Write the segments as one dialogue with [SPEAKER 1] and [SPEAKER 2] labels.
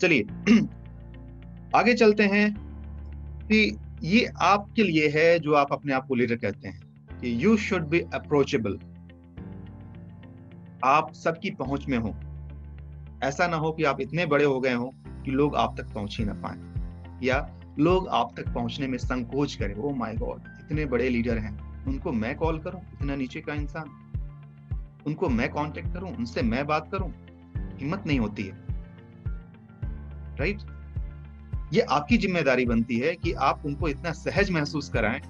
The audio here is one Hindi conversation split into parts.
[SPEAKER 1] चलिए आगे चलते हैं कि ये आपके लिए है जो आप अपने आप को लीडर कहते हैं कि यू शुड बी अप्रोचेबल। आप सबकी पहुंच में हो। ऐसा ना हो कि आप इतने बड़े हो गए हो कि लोग आप तक पहुंच ही ना पाए, या लोग आप तक पहुंचने में संकोच करें। ओ माय गॉड, इतने बड़े लीडर हैं, उनको मैं कॉल करूं? इतना नीचे का इंसान, उनको मैं कांटेक्ट करूं, उनसे मैं बात करूं? हिम्मत नहीं होती है, राइट? ये आपकी जिम्मेदारी बनती है कि आप उनको इतना सहज महसूस कराएं,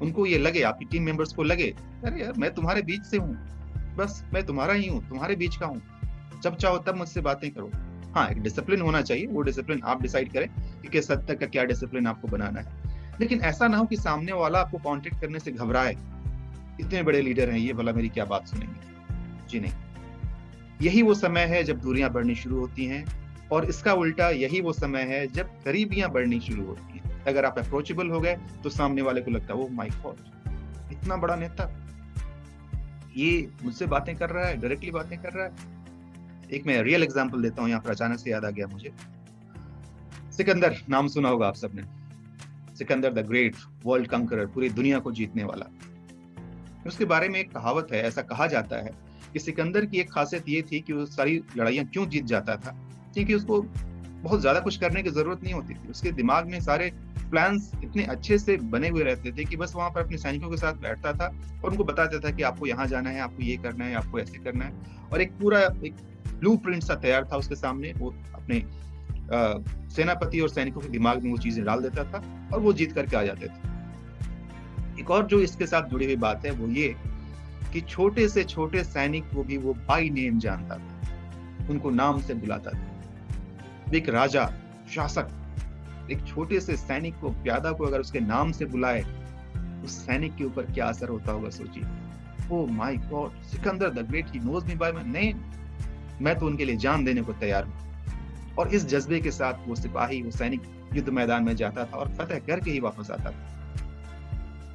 [SPEAKER 1] उनको ये लगे, आपकी टीम मेंबर्स को लगे, अरे यार मैं तुम्हारे बीच से हूँ, बस मैं तुम्हारा ही हूँ, तुम्हारे बीच का हूँ, जब चाहो तब मुझसे बातें करो। हाँ, एक डिसिप्लिन होना चाहिए, वो डिसिप्लिन आप डिसाइड करें कि किस हद तक का क्या डिसिप्लिन आपको बनाना है। लेकिन ऐसा ना हो कि सामने वाला आपको कांटेक्ट करने से घबराए, इतने बड़े लीडर हैं, ये भला मेरी क्या बात सुनेंगे। जी नहीं, यही वो समय है जब दूरियां बढ़नी शुरू होती हैं, और इसका उल्टा यही वो समय है जब करीबियां बढ़नी शुरू होती हैं। अगर आप अप्रोचेबल हो गए तो सामने वाले को लगता है ओह माय गॉड, इतना बड़ा नेता, ये मुझसे बातें कर रहा है, डायरेक्टली बातें कर रहा है। एक मैं रियल एग्जांपल देता हूँ, यहाँ पर अचानक से याद आ गया मुझे। सिकंदर नाम सुना होगा आप सबने, सिकंदर द ग्रेट, वर्ल्ड कंकरर, पूरी दुनिया को जीतने वाला। उसके बारे में एक कहावत है, ऐसा कहा जाता है कि सिकंदर की एक खासियत ये थी कि वो सारी लड़ाइयां क्यों जीत जाता था, क्योंकि उसको बहुत ज्यादा कुछ करने की जरूरत नहीं होती थी। उसके दिमाग में सारे प्लान्स इतने अच्छे से बने हुए रहते थे कि बस वहां पर अपने सैनिकों के साथ बैठता था और उनको बताता था कि आपको यहाँ जाना है, आपको ये करना है, आपको ऐसे करना है, और एक पूरा एक ब्लूप्रिंट सा तैयार था उसके सामने। वो अपने सेनापति और सैनिकों के दिमाग में वो चीजें डाल देता था और वो जीत करके आ जाते थे। एक और जो इसके साथ जुड़ी हुई बात है वो ये कि छोटे से छोटे सैनिक को भी वो बाय नेम जानता था, उनको नाम से बुलाता था। एक राजा, शासक एक छोटे से सैनिक को, प्यादा को अगर उसके नाम से बुलाए, उस सैनिक के ऊपर क्या असर होता होगा सोचिए। Oh my God, Sikandar the great, he knows me by my name, मैं तो उनके लिए जान देने को तैयार हूँ। और इस जज्बे के साथ वो सिपाही, वो सैनिक युद्ध मैदान में जाता था और फतह करके ही वापस आता था।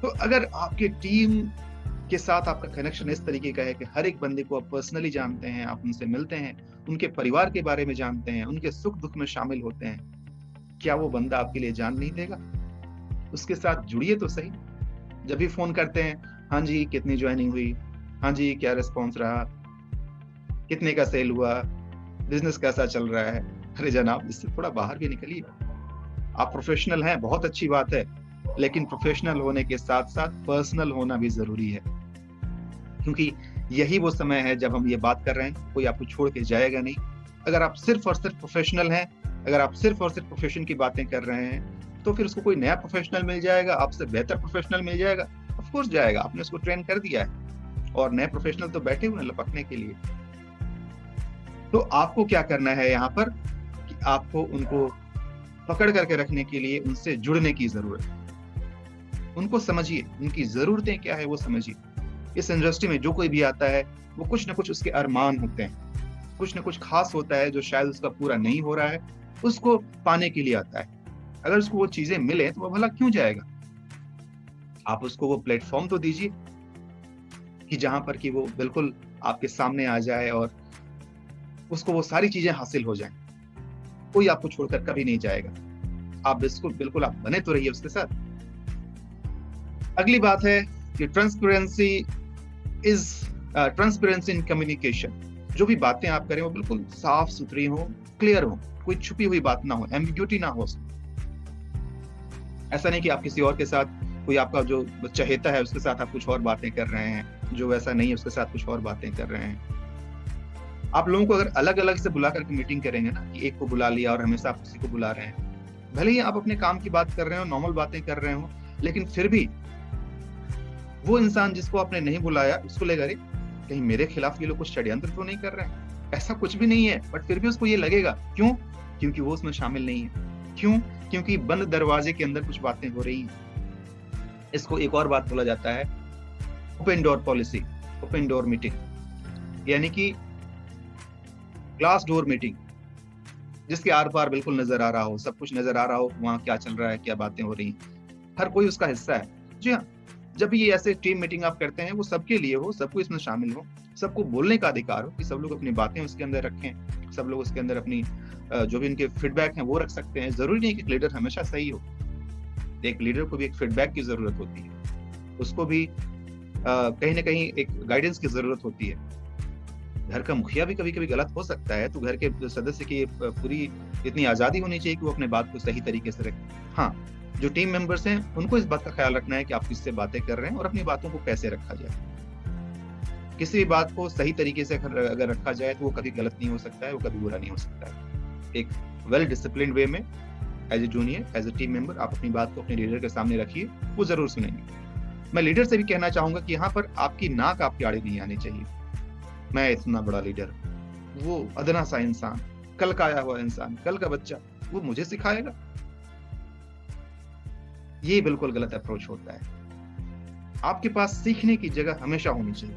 [SPEAKER 1] तो अगर आपके टीम के साथ आपका कनेक्शन इस तरीके का है कि हर एक बंदे को आप पर्सनली जानते हैं, आप उनसे मिलते हैं, उनके परिवार के बारे में जानते हैं, उनके सुख दुख में शामिल होते हैं, क्या वो बंदा आपके लिए जान नहीं देगा? उसके साथ जुड़िए तो सही। जब भी फोन करते हैं, हाँ जी कितनी ज्वाइनिंग हुई, हाँ जी क्या रिस्पॉन्स रहा, कितने का सेल हुआ, बिजनेस कैसा चल रहा है। अरे जनाब, इससे थोड़ा बाहर भी निकलिए। आप प्रोफेशनल हैं, बहुत अच्छी बात है, लेकिन प्रोफेशनल होने के साथ साथ पर्सनल होना भी जरूरी है, क्योंकि यही वो समय है जब हम ये बात कर रहे हैं, कोई आपको छोड़ के जाएगा नहीं। अगर आप सिर्फ और सिर्फ प्रोफेशनल हैं, अगर आप सिर्फ और सिर्फ प्रोफेशन की बातें कर रहे हैं, तो फिर उसको कोई नया प्रोफेशनल मिल जाएगा, आपसे बेहतर प्रोफेशनल मिल जाएगा, ऑफ कोर्स जाएगा, आपने उसको ट्रेन कर दिया है, और नए प्रोफेशनल तो बैठे हुए हैं लपकने के लिए। तो आपको क्या करना है यहाँ पर कि आपको उनको पकड़ करके रखने के लिए उनसे जुड़ने की जरूरत है। उनको समझिए, उनकी जरूरतें क्या है वो समझिए। इस इंडस्ट्री में जो कोई भी आता है वो कुछ ना कुछ उसके अरमान होते हैं, कुछ ना कुछ खास होता है जो शायद उसका पूरा नहीं हो रहा है, उसको पाने के लिए आता है। अगर उसको वो चीजें मिले तो वो भला क्यों जाएगा? आप उसको वो प्लेटफॉर्म तो दीजिए कि जहां पर कि वो बिल्कुल आपके सामने आ जाए और उसको वो सारी चीजें हासिल हो जाएं। कोई आपको छोड़कर कभी नहीं जाएगा। आप बिल्कुल आप बने तो रहिए उसके साथ। अगली बात है कि ट्रांसपेरेंसी इन कम्युनिकेशन। जो भी बातें आप करें वो बिल्कुल साफ सुथरी हो, क्लियर हो, कोई छुपी हुई बात ना हो, एम्बिग्यूटी ना हो। ऐसा नहीं कि आप किसी और के साथ, कोई आपका जो चहेता है उसके साथ आप कुछ और बातें कर रहे हैं, जो वैसा नहीं है उसके साथ कुछ और बातें कर रहे हैं। आप लोगों को अगर अलग अलग से बुला करके मीटिंग करेंगे ना, कि एक को बुला लिया और हमेशा आप किसी को बुला रहे हैं, भले ही आप अपने काम की बात कर रहे हो, नॉर्मल बातें कर रहे हो, लेकिन फिर भी वो इंसान जिसको आपने नहीं बुलाया उसको लगेगा अरे कहीं मेरे खिलाफ ये लोग कुछ षड्यंत्र तो नहीं कर रहे हैं। ऐसा कुछ भी नहीं है, बट फिर भी उसको ये लगेगा। क्यों? क्योंकि वो उसमें शामिल नहीं है। क्यों? क्योंकि बंद दरवाजे के अंदर कुछ बातें हो रही हैं। इसको एक और बात बोला जाता है open door policy, open door meeting, यानी कि ग्लास डोर मीटिंग, जिसके आर पार बिल्कुल नजर आ रहा हो, सब कुछ नजर आ रहा हो, वहां क्या चल रहा है, क्या बातें हो रही हैं, हर कोई उसका हिस्सा है। जी हाँ, जब भी ये ऐसे टीम मीटिंग आप करते हैं वो सबके लिए हो, सबको इसमें शामिल हो, सबको बोलने का अधिकार हो कि सब लोग अपनी बातें उसके अंदर रखें, सब लोग उसके अंदर अपनी जो भी इनके फीडबैक हैं वो रख सकते हैं। जरूरी नहीं कि लीडर हमेशा सही हो, एक लीडर को भी एक फीडबैक की जरूरत होती है, उसको भी कहीं ना कहीं एक गाइडेंस की जरूरत होती है। घर का मुखिया भी कभी कभी गलत हो सकता है, तो घर के सदस्य की पूरी इतनी आजादी होनी चाहिए कि वो अपने बात को सही तरीके से रखें। हाँ, जो टीम मेंबर्स हैं उनको इस बात का ख्याल रखना है कि आप किससे बातें कर रहे हैं और अपनी बातों को कैसे रखा जाए। किसी भी बात को सही तरीके से अगर रखा जाए तो वो कभी गलत नहीं हो सकता है, वो कभी बुरा नहीं हो सकता है। एक वेल डिसिप्लिन्ड वे में as a junior, as a team member आप अपनी बात को अपने लीडर के सामने रखिए, वो जरूर सुनेंगे। मैं लीडर से भी कहना चाहूंगा कि यहाँ पर आपकी नाक आपकी आड़े नहीं आनी चाहिए। मैं इतना बड़ा लीडर, वो अदना सा इंसान, कल का आया हुआ इंसान, कल का बच्चा, वो मुझे सिखाएगा? ये बिल्कुल गलत अप्रोच होता है। आपके पास सीखने की जगह हमेशा होनी चाहिए।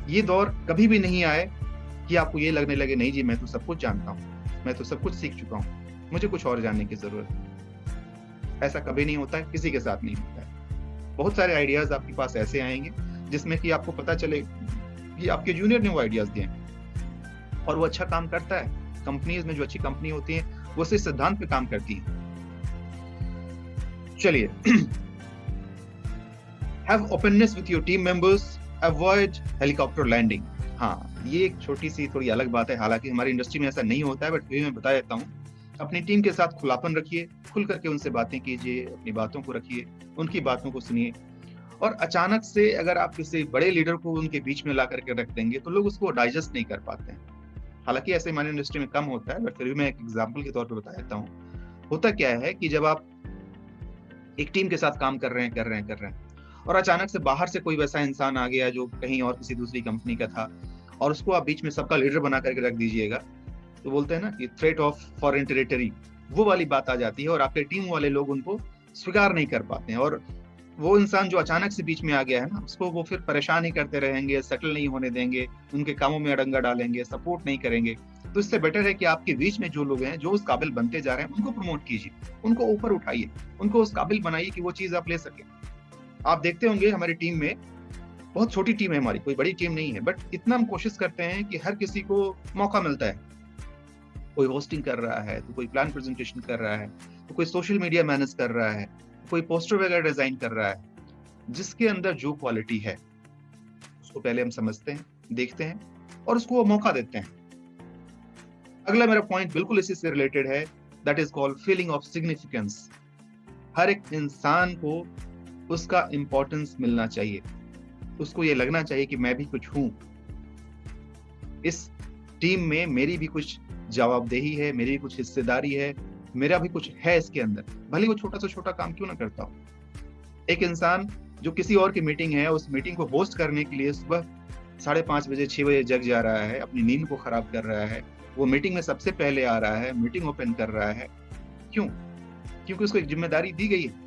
[SPEAKER 1] ये दौर कभी भी नहीं आए कि आपको ये लगने लगे नहीं जी मैं तो सब कुछ जानता हूँ, मैं तो सब कुछ सीख चुका हूँ, मुझे कुछ और जानने की जरूरत है। ऐसा कभी नहीं होता है, किसी के साथ नहीं होता है। बहुत सारे आइडियाज आपके पास ऐसे आएंगे जिसमें कि आपको पता चले कि आपके जूनियर ने वो आइडियाज दिए और वो अच्छा काम करता है। कंपनीज में जो अच्छी कंपनी होती है वो इस सिद्धांत पे काम करती है। चलिए, have openness with your team members, avoid helicopter landing. हाँ, ये एक छोटी सी थोड़ी अलग बात है, हालांकि हमारी इंडस्ट्री में ऐसा नहीं होता है, बट फिर मैं बता देता हूँ। अपनी टीम के साथ खुलापन रखिए, खुल करके उनसे बातें कीजिए, अपनी बातों को रखिए, उनकी बातों को सुनिए। और अचानक से अगर आप किसी बड़े लीडर को उनके बीच में ला करके रख देंगे तो लोग उसको डाइजेस्ट नहीं कर पाते हैं। हालांकि ऐसे हमारी इंडस्ट्री में कम होता है, बट फिर भी मैं एक एग्जाम्पल के तौर पर बता देता हूँ। होता क्या है कि जब आप एक टीम के साथ काम कर रहे हैं और अचानक से बाहर से कोई वैसा इंसान आ गया जो कहीं और किसी दूसरी कंपनी का था, और उसको आप बीच में सबका लीडर बना करके रख दीजिएगा, तो बोलते हैं ना कि थ्रेट ऑफ फॉरेन टेरिटरी, वो वाली बात आ जाती है और आपके टीम वाले लोग उनको स्वीकार नहीं कर पाते हैं। और वो इंसान जो अचानक से बीच में आ गया है ना, उसको वो फिर परेशान ही करते रहेंगे, सेटल नहीं होने देंगे, उनके कामों में अड़ंगा डालेंगे, सपोर्ट नहीं करेंगे। तो इससे बेटर है कि आपके बीच में जो लोग हैं, जो उस काबिल बनते जा रहे हैं, उनको प्रमोट कीजिए, उनको ऊपर उठाइए, उनको उस काबिल बनाइए कि वो चीज आप ले सके। आप देखते होंगे हमारी टीम में, बहुत छोटी टीम है हमारी, कोई बड़ी टीम नहीं है, बट इतना हम कोशिश करते हैं कि हर किसी को मौका मिलता है। कोई होस्टिंग कर रहा है, तो कोई प्लान प्रेजेंटेशन कर रहा है, तो कोई सोशल मीडिया मैनेज कर रहा है, कोई पोस्टर वगैरह डिजाइन कर रहा है। जिसके अंदर जो क्वालिटी है उसको पहले हम समझते हैं, देखते हैं और उसको वो मौका देते हैं। अगला मेरा पॉइंट बिल्कुल इसी से रिलेटेड है, that is called feeling of significance. हर एक इंसान को उसका इंपॉर्टेंस मिलना चाहिए, उसको ये लगना चाहिए कि मैं भी कुछ हूं, इस टीम में मेरी भी कुछ जवाबदेही है, मेरी भी कुछ हिस्सेदारी है, मेरा भी कुछ है इसके अंदर, भले वो छोटा से छोटा काम क्यों ना करता हो। एक इंसान जो किसी और की मीटिंग है, उस मीटिंग को होस्ट करने के लिए सुबह 5:30 बजे 6 बजे जग जा रहा है, अपनी नींद को खराब कर रहा है, वो मीटिंग में सबसे पहले आ रहा है, मीटिंग ओपन कर रहा है, क्यों? क्योंकि उसको एक जिम्मेदारी दी गई है।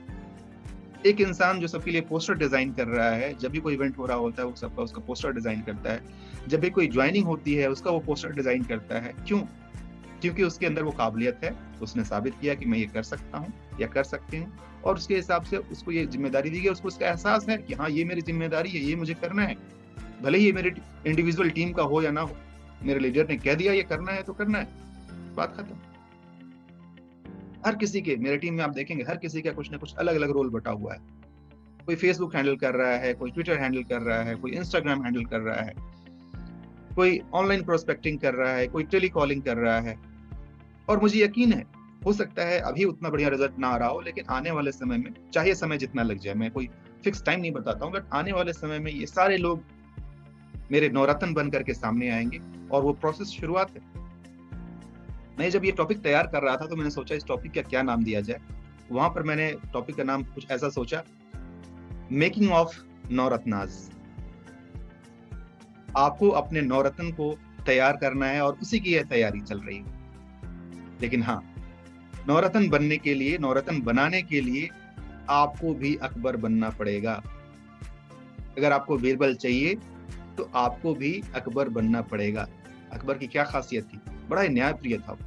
[SPEAKER 1] एक इंसान जो सबके लिए पोस्टर डिजाइन कर रहा है, जब भी कोई इवेंट हो रहा होता है वो सबका उसका पोस्टर डिजाइन करता है, जब भी कोई ज्वाइनिंग होती है उसका वो पोस्टर डिजाइन करता है, क्यों? क्योंकि उसके अंदर वो काबिलियत है, उसने साबित किया कि मैं ये कर सकता हूँ या कर सकती हूँ, और उसके हिसाब से उसको ये जिम्मेदारी दी गई, उसको इसका एहसास है कि हाँ ये मेरी जिम्मेदारी है, ये मुझे करना है, भले ही ये मेरी इंडिविजुअल टीम का हो या ना हो, मेरे लीडर ने कह दिया ये करना है तो करना है, बात खत्म। हर किसी के, मेरे टीम में आप देखेंगे हर किसी का कुछ ना कुछ अलग अलग रोल बटा हुआ है। कोई फेसबुक हैंडल कर रहा है, कोई ट्विटर हैंडल कर रहा है, कोई इंस्टाग्राम हैंडल कर रहा है, कोई ऑनलाइन प्रोस्पेक्टिंग कर रहा है, कोई टेली कॉलिंग कर रहा है। और मुझे यकीन है, हो सकता है अभी उतना बढ़िया रिजल्ट ना आ रहा हो, लेकिन आने वाले समय में, चाहे समय जितना लग जाए, मैं कोई फिक्स टाइम नहीं बताता हूँ, बट आने वाले समय में ये सारे लोग मेरे नवरत्न बन करके सामने आएंगे, और वो प्रोसेस शुरुआत है। मैं जब ये टॉपिक तैयार कर रहा था तो मैंने सोचा इस टॉपिक का क्या नाम दिया जाए। वहां पर मैंने टॉपिक का नाम कुछ ऐसा सोचा, मेकिंग ऑफ नवरत्नाज। आपको अपने नवरत्न को तैयार करना है और उसी की यह तैयारी चल रही है। लेकिन हाँ, नवरत्न बनने के लिए, नवरत्न बनाने के लिए आपको भी अकबर बनना पड़ेगा। अगर आपको बीरबल चाहिए तो आपको भी अकबर बनना पड़ेगा। अकबर की क्या खासियत थी? बड़ा ही न्यायप्रिय था,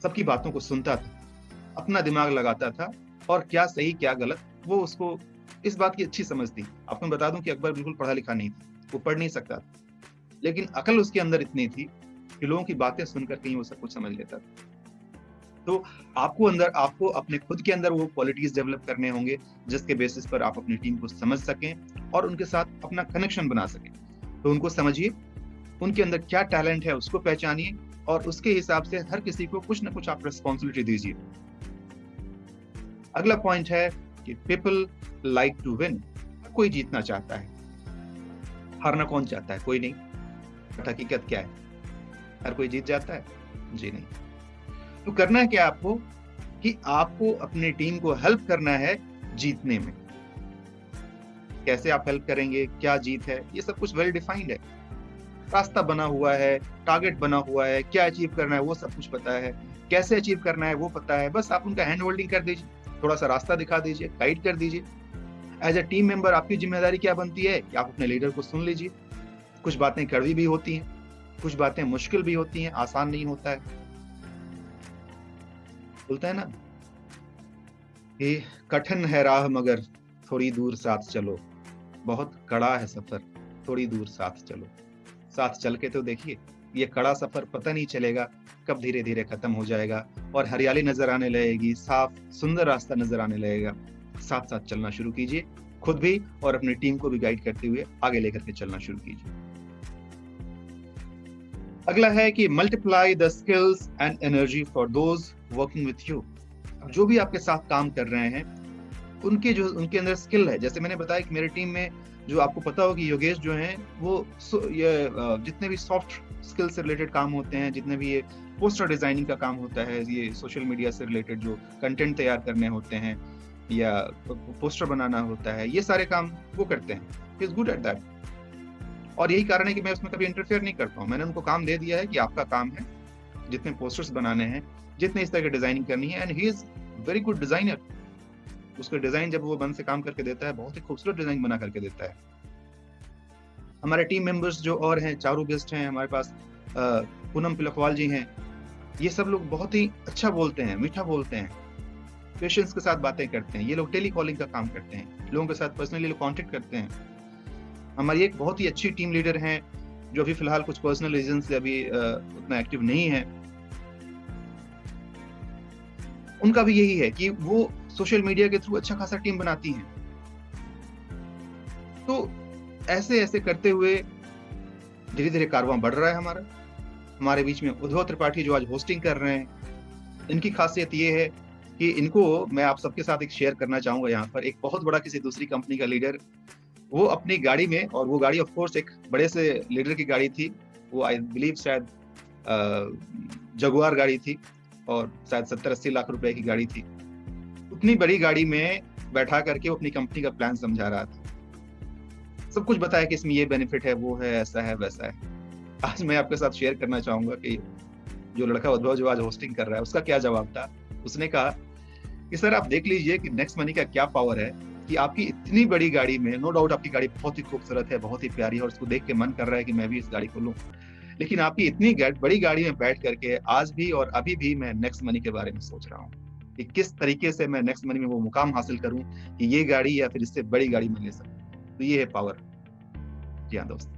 [SPEAKER 1] सबकी बातों को सुनता था, अपना दिमाग लगाता था, और क्या सही क्या गलत वो उसको इस बात की अच्छी समझ थी। आपको बता दूं कि अकबर बिल्कुल पढ़ा लिखा नहीं था, वो पढ़ नहीं सकता था, लेकिन अकल उसके अंदर इतनी थी कि लोगों की बातें सुनकर कहीं वो सब कुछ समझ लेता था। तो आपको अपने खुद के अंदर वो क्वालिटीज डेवलप करने होंगे जिसके बेसिस पर आप अपनी टीम को समझ सकें और उनके साथ अपना कनेक्शन बना सकें। तो उनको समझिए, उनके अंदर क्या टैलेंट है उसको पहचानिए और उसके हिसाब से हर किसी को कुछ ना कुछ आप रिस्पॉन्सिबिलिटी दीजिए। अगला पॉइंट है कि पीपल लाइक टू विन। कोई जीतना चाहता है, हारना कौन चाहता है? कोई नहीं। बट हकीकत क्या है? हर कोई जीत जाता है? जी नहीं। तो करना है क्या आपको कि आपको अपनी टीम को हेल्प करना है जीतने में। कैसे आप हेल्प करेंगे, क्या जीत है, ये सब कुछ वेल डिफाइंड है। रास्ता बना हुआ है, टारगेट बना हुआ है, क्या अचीव करना है वो सब कुछ पता है, कैसे अचीव करना है वो पता है। बस आप उनका हैंड होल्डिंग कर दीजिए, थोड़ा सा रास्ता दिखा दीजिए, गाइड कर दीजिए। एज ए टीम मेंबर आपकी जिम्मेदारी क्या बनती है कि आप अपने लीडर को सुन लीजिए। कुछ बातें कड़वी भी होती हैं, कुछ बातें मुश्किल भी होती हैं, आसान नहीं होता है। बोलता है ना कि कठिन है राह मगर थोड़ी दूर साथ चलो, बहुत कड़ा है सफर थोड़ी दूर साथ चलो। साथ चल के तो देखिए, ये कड़ा सफर पता नहीं चलेगा कब धीरे धीरे खत्म हो जाएगा और हरियाली नजर आने लगेगी, साफ सुंदर रास्ता नजर आने लगेगा। साथ साथ चलना शुरू कीजिए, खुद भी और अपनी टीम को भी गाइड करते हुए आगे लेकर के चलना शुरू कीजिए। अगला है कि multiply the skills and energy for those working with you. जो भी आपके साथ काम कर रहे हैं उनके अंदर स्किल है। जैसे मैंने बताया कि मेरी टीम में जो आपको पता हो कि योगेश जो हैं वो जितने भी सॉफ्ट स्किल से रिलेटेड काम होते हैं, जितने भी ये पोस्टर डिजाइनिंग का काम होता है, ये सोशल मीडिया से रिलेटेड जो कंटेंट तैयार करने होते हैं या पोस्टर बनाना होता है, ये सारे काम वो करते हैं। He is good at that. और यही कारण है कि मैं उसमें कभी इंटरफेयर नहीं करता हूँ। मैंने उनको काम दे दिया है कि आपका काम है जितने पोस्टर्स बनाने हैं, जितने इस तरह की डिजाइनिंग करनी है, and he is very good designer. उसका डिजाइन जब वो मन से काम करके देता है, बहुत ही खूबसूरत डिजाइन बना करके देता है। हमारे टीम मेंबर्स जो और हैं, चारू गेस्ट हैं हमारे पास, पूनम पिलखवाल जी हैं, ये सब लोग बहुत ही अच्छा बोलते हैं, मीठा बोलते हैं, पेशेंस के साथ बातें करते हैं। ये लोग टेली कॉलिंग का काम करते हैं, लोगों के साथ पर्सनली कांटेक्ट करते हैं। हमारी एक बहुत ही अच्छी टीम लीडर हैं जो अभी फिलहाल कुछ पर्सनल रीजन से अभी उतना एक्टिव नहीं है। उनका भी यही है कि वो सोशल मीडिया के थ्रू अच्छा खासा टीम बनाती हैं। तो ऐसे ऐसे करते हुए धीरे धीरे कारवां बढ़ रहा है हमारा। हमारे बीच में उद्धव त्रिपाठी जो आज होस्टिंग कर रहे हैं, इनकी खासियत ये है कि इनको मैं आप सबके साथ एक शेयर करना चाहूंगा। यहाँ पर एक बहुत बड़ा किसी दूसरी कंपनी का लीडर, वो अपनी गाड़ी में, और वो गाड़ी ऑफ कोर्स एक बड़े से लीडर की गाड़ी थी, वो आई बिलीव शायद जगुआर गाड़ी थी और शायद 70-80 लाख रुपए की गाड़ी थी। उतनी बड़ी गाड़ी में बैठा करके वो अपनी कंपनी का प्लान समझा रहा था, सब कुछ बताया कि इसमें ये बेनिफिट है, वो है, ऐसा है, वैसा है। आज मैं आपके साथ शेयर करना चाहूंगा कि जो लड़का उद्धव जो आज होस्टिंग कर रहा है उसका क्या जवाब था। उसने कहा कि सर आप देख लीजिए कि नेक्स्ट मनी का क्या पावर है कि आपकी इतनी बड़ी गाड़ी में, नो डाउट आपकी गाड़ी बहुत ही खूबसूरत है, बहुत ही प्यारी है और उसको देख के मन कर रहा है कि मैं भी इस गाड़ी को लूं, लेकिन आपकी इतनी बड़ी गाड़ी में बैठ करके आज भी और अभी भी मैं नेक्स्ट मनी के बारे में सोच रहा हूँ कि किस तरीके से मैं नेक्स्ट मनी में वो मुकाम हासिल करूं कि ये गाड़ी या फिर इससे बड़ी गाड़ी में ले सकूं। तो ये है पावर। जी हाँ दोस्त,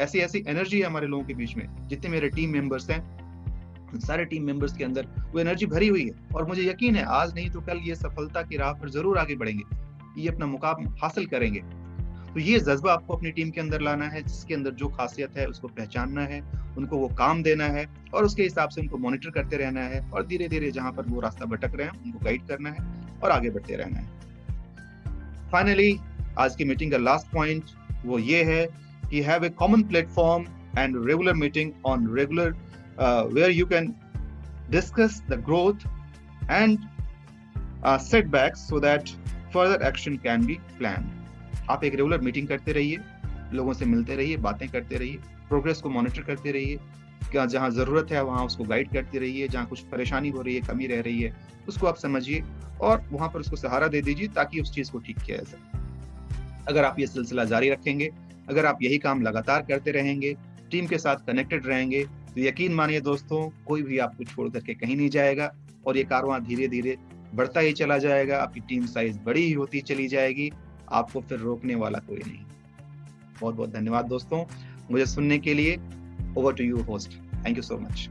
[SPEAKER 1] ऐसी ऐसी एनर्जी है हमारे लोगों के बीच में। जितने मेरे टीम मेंबर्स हैं, सारे टीम मेंबर्स के अंदर वो एनर्जी भरी हुई है और मुझे यकीन है आज नहीं तो कल ये सफलता की राह पर जरूर आगे बढ़ेंगे, ये अपना मुकाम हासिल करेंगे। तो ये जज्बा आपको अपनी टीम के अंदर लाना है, जिसके अंदर जो खासियत है उसको पहचानना है, उनको वो काम देना है और उसके हिसाब से उनको मॉनिटर करते रहना है और धीरे धीरे जहां पर वो रास्ता भटक रहे हैं उनको गाइड करना है और आगे बढ़ते रहना है। फाइनली आज की मीटिंग का लास्ट पॉइंट वो ये है कि have a common platform and regular meeting on regular where you can discuss the growth and setbacks so that further action can be planned। आप एक रेगुलर मीटिंग करते रहिए, लोगों से मिलते रहिए, बातें करते रहिए, प्रोग्रेस को मॉनिटर करते रहिए, क्या जहाँ जरूरत है वहाँ उसको गाइड करते रहिए, जहाँ कुछ परेशानी हो रही है, कमी रह रही है, उसको आप समझिए और वहाँ पर उसको सहारा दे दीजिए ताकि उस चीज को ठीक किया जा सके। अगर आप ये सिलसिला जारी रखेंगे, अगर आप यही काम लगातार करते रहेंगे, टीम के साथ कनेक्टेड रहेंगे, तो यकीन मानिए दोस्तों कोई भी आपको छोड़ करके कहीं नहीं जाएगा और ये कारवां धीरे धीरे बढ़ता ही चला जाएगा। आपकी टीम साइज बड़ी ही होती चली जाएगी, आपको फिर रोकने वाला कोई नहीं। बहुत बहुत धन्यवाद दोस्तों मुझे सुनने के लिए। Over to you host, thank you so much.